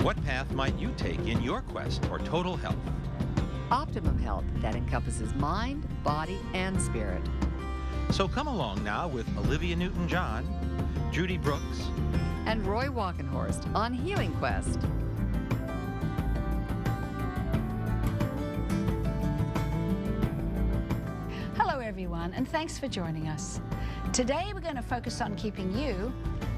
What path might you take in your quest for total health? Optimum health that encompasses mind, body, and spirit. So come along now with Olivia Newton-John, Judy Brooks, and Roy Walkenhorst on Healing Quest. Hello everyone, and thanks for joining us. Today we're going to focus on keeping you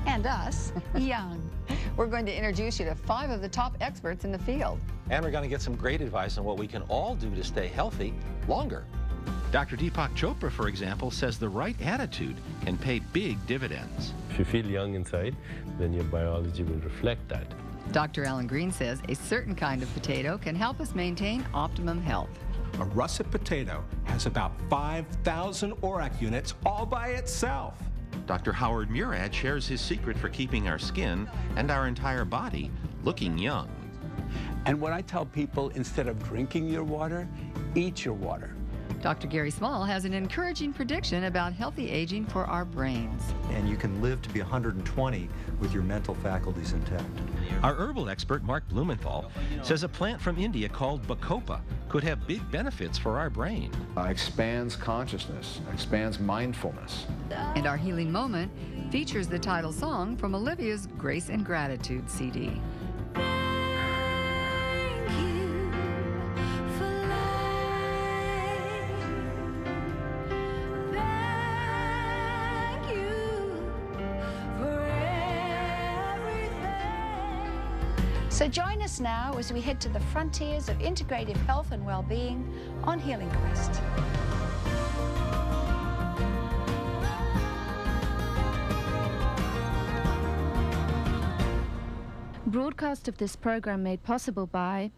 and us young. We're going to introduce you to 5 of the top experts in the field. And we're going to get some great advice on what we can all do to stay healthy longer. Dr. Deepak Chopra, for example, says the right attitude can pay big dividends. If you feel young inside, then your biology will reflect that. Dr. Alan Green says a certain kind of potato can help us maintain optimum health. A russet potato has about 5,000 ORAC units all by itself. Dr. Howard Murad shares his secret for keeping our skin and our entire body looking young. And what I tell people, instead of drinking your water, eat your water. Dr. Gary Small has an encouraging prediction about healthy aging for our brains. And you can live to be 120 with your mental faculties intact. Our herbal expert, Mark Blumenthal, says a plant from India called bacopa could have big benefits for our brain. Expands consciousness, expands mindfulness. And our healing moment features the title song from Olivia's Grace and Gratitude CD. So join us now as we head to the frontiers of integrative health and well-being on Healing Quest. Broadcast of this program made possible by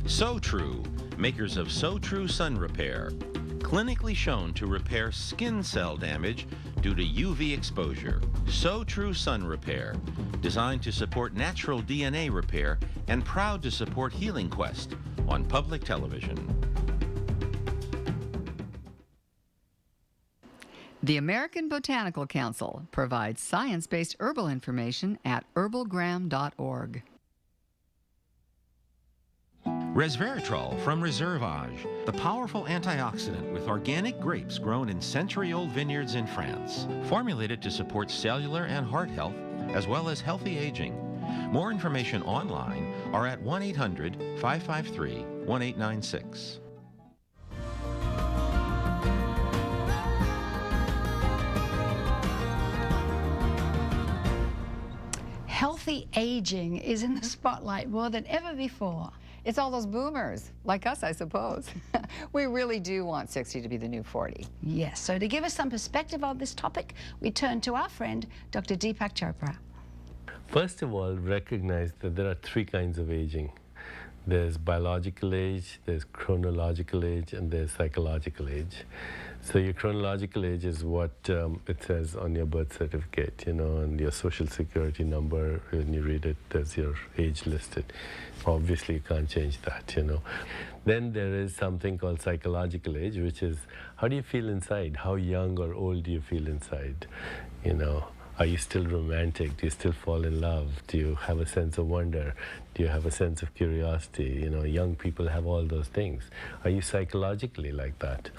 So True, makers of So True Sun Repair, clinically shown to repair skin cell damage due to UV exposure. So True Sun Repair, designed to support natural DNA repair and proud to support Healing Quest on public television. The American Botanical Council provides science-based herbal information at herbalgram.org. Resveratrol from Reservage, the powerful antioxidant with organic grapes grown in century-old vineyards in France, formulated to support cellular and heart health, as well as healthy aging. More information online are at 1-800-553-1896. Healthy aging is in the spotlight more than ever before. It's all those boomers, like us, I suppose. We really do want 60 to be the new 40. Yes, so to give us some perspective on this topic, we turn to our friend, Dr. Deepak Chopra. First of all, recognize that there are 3 kinds of aging. There's biological age, there's chronological age, and there's psychological age. So your chronological age is what it says on your birth certificate, you know, and your social security number. When you read it, there's your age listed. Obviously, you can't change that, you know. Then there is something called psychological age, which is how do you feel inside? How young or old do you feel inside? You know, are you still romantic? Do you still fall in love? Do you have a sense of wonder? Do you have a sense of curiosity? You know, young people have all those things. Are you psychologically like that?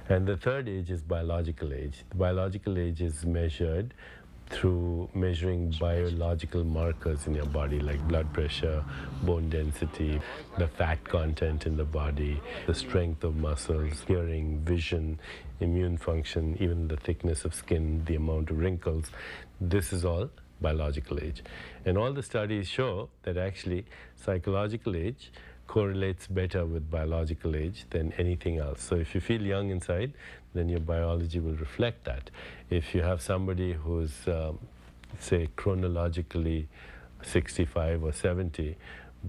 And the third age is biological age. The biological age is measured through measuring biological markers in your body, like blood pressure, bone density, the fat content in the body, the strength of muscles, hearing, vision, immune function, even the thickness of skin, the amount of wrinkles. This is all biological age. And all the studies show that actually psychological age correlates better with biological age than anything else. So if you feel young inside, then your biology will reflect that. If you have somebody who's, say, chronologically 65 or 70,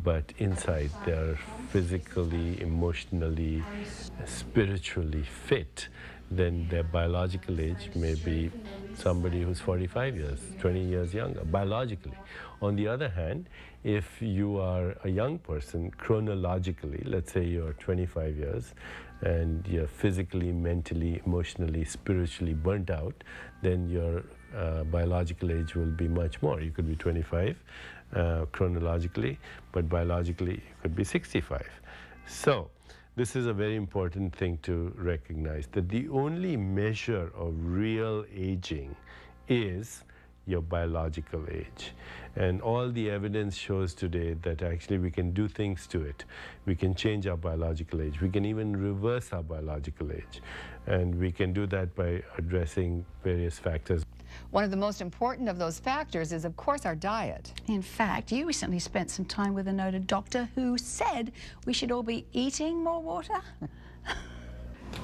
but inside they're physically, emotionally, spiritually fit, then their biological age may be somebody who's 45 years, 20 years younger, biologically. On the other hand, if you are a young person, chronologically, let's say you're 25 years, and you're physically, mentally, emotionally, spiritually burnt out, then your biological age will be much more. You could be 25 chronologically, but biologically it could be 65. So this is a very important thing to recognize, that the only measure of real aging is your biological age. And all the evidence shows today that actually we can do things to it. We can change our biological age. We can even reverse our biological age. And we can do that by addressing various factors. One of the most important of those factors is, of course, our diet. In fact, you recently spent some time with a noted doctor who said we should all be eating more water.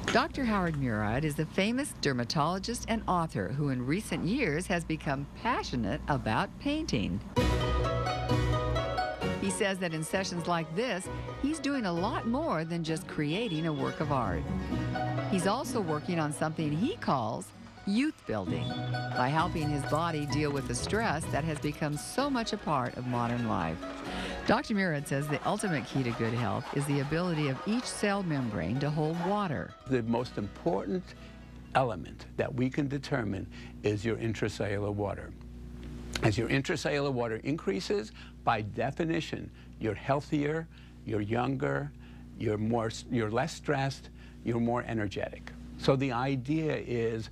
Dr. Howard Murad is a famous dermatologist and author who in recent years has become passionate about painting. He says that in sessions like this, he's doing a lot more than just creating a work of art. He's also working on something he calls youth building by helping his body deal with the stress that has become so much a part of modern life. Dr. Murad says the ultimate key to good health is the ability of each cell membrane to hold water. The most important element that we can determine is your intracellular water. As your intracellular water increases, by definition, you're healthier, you're younger, you're less stressed, you're more energetic. So the idea is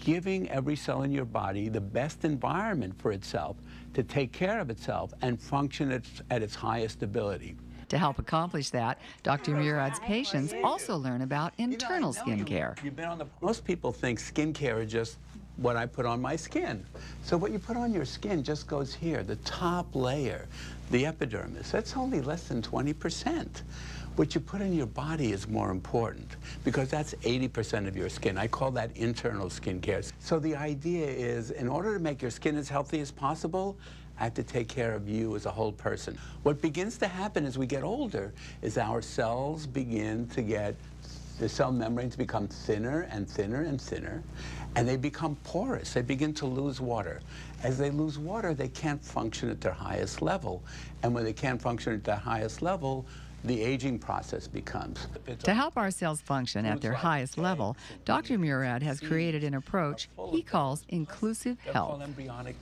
giving every cell in your body the best environment for itself to take care of itself and function at its highest ability. To help accomplish that, Dr. Murad's patients also learn about internal skincare. Most people think skincare is just what I put on my skin. So what you put on your skin just goes here, the top layer, the epidermis. That's only less than 20%. What you put in your body is more important because that's 80% of your skin. I call that internal skincare. So the idea is, in order to make your skin as healthy as possible, I have to take care of you as a whole person. What begins to happen as we get older is our cells begin to get, the cell membranes become thinner and thinner and thinner, and they become porous. They begin to lose water. As they lose water, they can't function at their highest level. And when they can't function at their highest level, the aging process becomes. To help our cells function at their highest level, Dr. Murad has created an approach he calls inclusive health.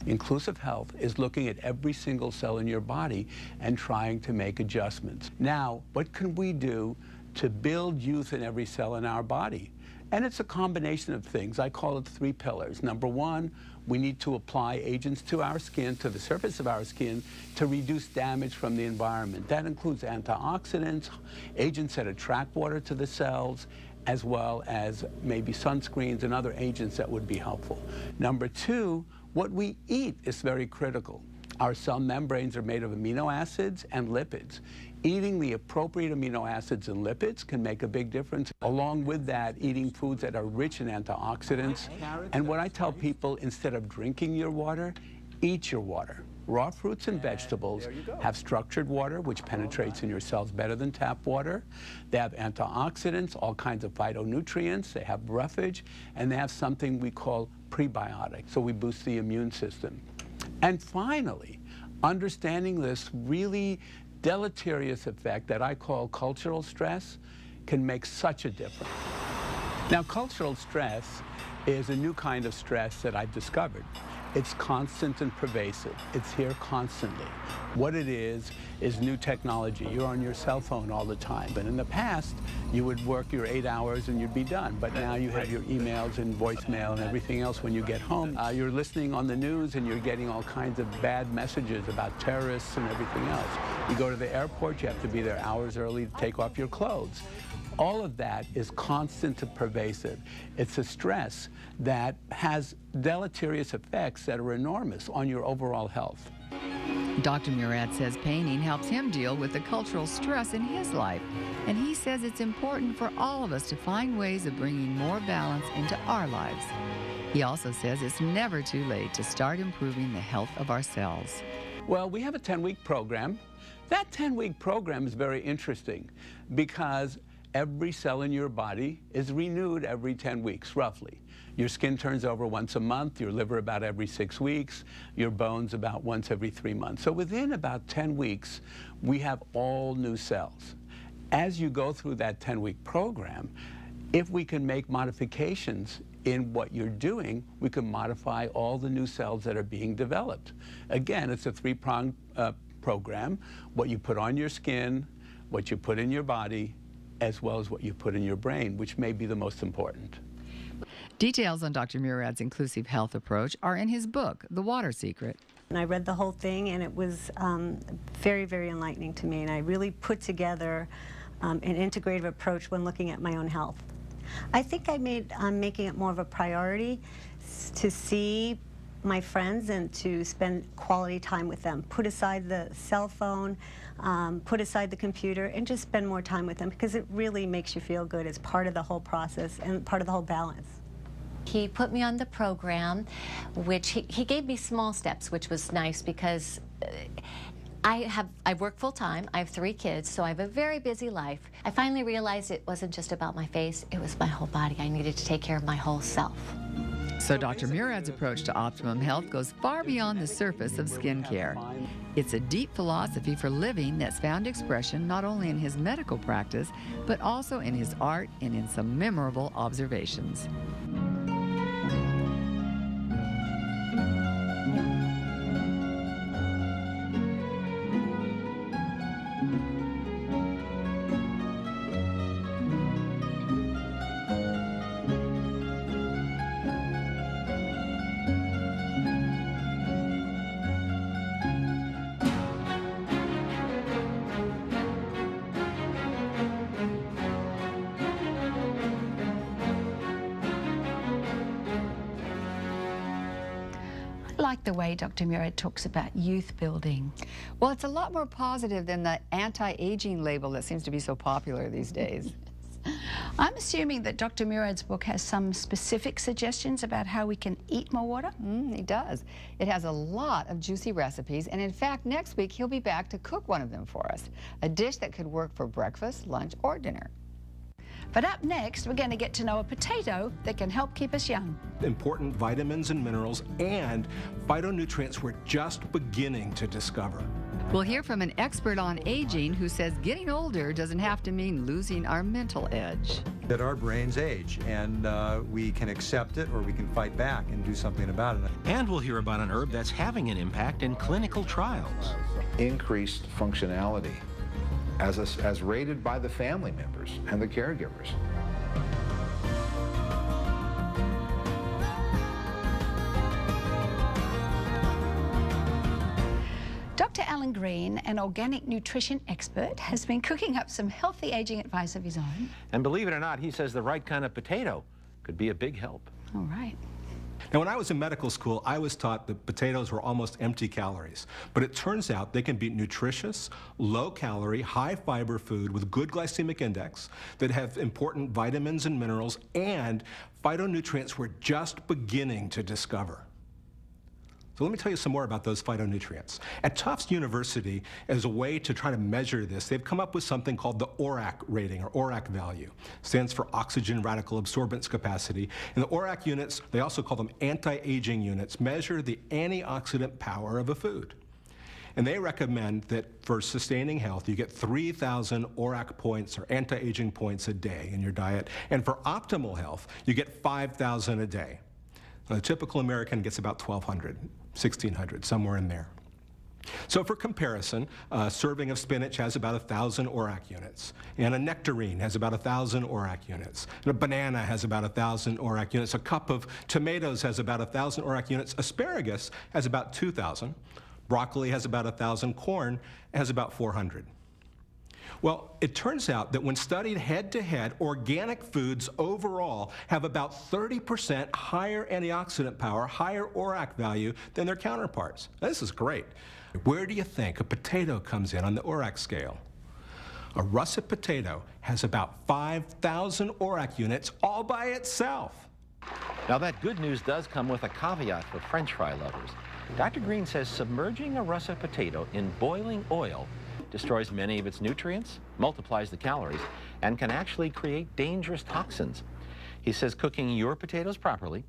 Inclusive health is looking at every single cell in your body and trying to make adjustments. Now, what can we do to build youth in every cell in our body? And it's a combination of things. I call it 3 pillars. Number 1, we need to apply agents to our skin, to the surface of our skin, to reduce damage from the environment. That includes antioxidants, agents that attract water to the cells, as well as maybe sunscreens and other agents that would be helpful. Number 2, what we eat is very critical. Our cell membranes are made of amino acids and lipids. Eating the appropriate amino acids and lipids can make a big difference. Along with that, eating foods that are rich in antioxidants. And what I tell people, instead of drinking your water, eat your water. Raw fruits and vegetables have structured water, which penetrates in your cells better than tap water. They have antioxidants, all kinds of phytonutrients. They have roughage, and they have something we call prebiotics. So we boost the immune system. And finally, understanding this really deleterious effect that I call cultural stress can make such a difference. Now, cultural stress is a new kind of stress that I've discovered. It's constant and pervasive. It's here constantly. What it is new technology. You're on your cell phone all the time. But in the past, you would work your 8 hours and you'd be done. But now you have your emails and voicemail and everything else when you get home. You're listening on the news and you're getting all kinds of bad messages about terrorists and everything else. You go to the airport, you have to be there hours early to take off your clothes. All of that is constant and pervasive. It's a stress that has deleterious effects that are enormous on your overall health. Dr. Murad says painting helps him deal with the cultural stress in his life, and he says it's important for all of us to find ways of bringing more balance into our lives. He also says it's never too late to start improving the health of our cells. Well, we have a 10-week program. That 10-week program is very interesting because every cell in your body is renewed every 10 weeks, roughly. Your skin turns over once a month, your liver about every 6 weeks, your bones about once every 3 months. So within about 10 weeks, we have all new cells. As you go through that 10-week program, if we can make modifications in what you're doing, we can modify all the new cells that are being developed. Again, it's a three-pronged program. What you put on your skin, what you put in your body, as well as what you put in your brain, which may be the most important. Details on Dr. Murad's inclusive health approach are in his book, The Water Secret. And I read the whole thing, and it was very, very enlightening to me, and I really put together an integrative approach when looking at my own health. I think I'm making it more of a priority to see my friends and to spend quality time with them. Put aside the cell phone, put aside the computer, and just spend more time with them, because it really makes you feel good. It's part of the whole process and part of the whole balance. He put me on the program, which he gave me small steps, which was nice because I work full-time. I have 3 kids, so I have a very busy life. I finally realized it wasn't just about my face, it was my whole body. I needed to take care of my whole self. So Dr. Murad's approach to optimum health goes far beyond the surface of skincare. It's a deep philosophy for living that's found expression not only in his medical practice, but also in his art and in some memorable observations. I like the way Dr. Murad talks about youth building. Well, it's a lot more positive than the anti-aging label that seems to be so popular these days. I'm assuming that Dr. Murad's book has some specific suggestions about how we can eat more water? He does. It has a lot of juicy recipes, and in fact, next week he'll be back to cook one of them for us, a dish that could work for breakfast, lunch, or dinner. But up next, we're going to get to know a potato that can help keep us young. Important vitamins and minerals and phytonutrients we're just beginning to discover. We'll hear from an expert on aging who says getting older doesn't have to mean losing our mental edge. That our brains age, and we can accept it or we can fight back and do something about it. And we'll hear about an herb that's having an impact in clinical trials. Increased functionality as rated by the family members and the caregivers. Dr. Alan Green, an organic nutrition expert, has been cooking up some healthy aging advice of his own. And believe it or not, he says the right kind of potato could be a big help. All right. Now, when I was in medical school, I was taught that potatoes were almost empty calories. But it turns out they can be nutritious, low-calorie, high-fiber food with good glycemic index that have important vitamins and minerals and phytonutrients we're just beginning to discover. So let me tell you some more about those phytonutrients. At Tufts University, as a way to try to measure this, they've come up with something called the ORAC rating, or ORAC value. It stands for oxygen radical absorbance capacity. And the ORAC units, they also call them anti-aging units, measure the antioxidant power of a food. And they recommend that for sustaining health, you get 3,000 ORAC points, or anti-aging points, a day in your diet. And for optimal health, you get 5,000 a day. Now, the typical American gets about 1,200, 1,600, somewhere in there. So for comparison, a serving of spinach has about 1,000 ORAC units, and a nectarine has about 1,000 ORAC units, and a banana has about 1,000 ORAC units, a cup of tomatoes has about 1,000 ORAC units, asparagus has about 2,000, broccoli has about 1,000, corn has about 400. Well, it turns out that when studied head-to-head, organic foods overall have about 30% higher antioxidant power, higher ORAC value than their counterparts. Now, this is great. Where do you think a potato comes in on the ORAC scale? A russet potato has about 5,000 ORAC units all by itself. Now, that good news does come with a caveat for French fry lovers. Dr. Green says submerging a russet potato in boiling oil destroys many of its nutrients, multiplies the calories, and can actually create dangerous toxins. He says cooking your potatoes properly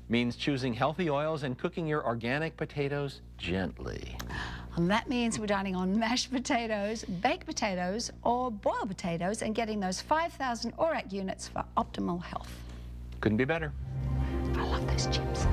means choosing healthy oils and cooking your organic potatoes gently. And that means we're dining on mashed potatoes, baked potatoes, or boiled potatoes and getting those 5,000 ORAC units for optimal health. Couldn't be better. those chips.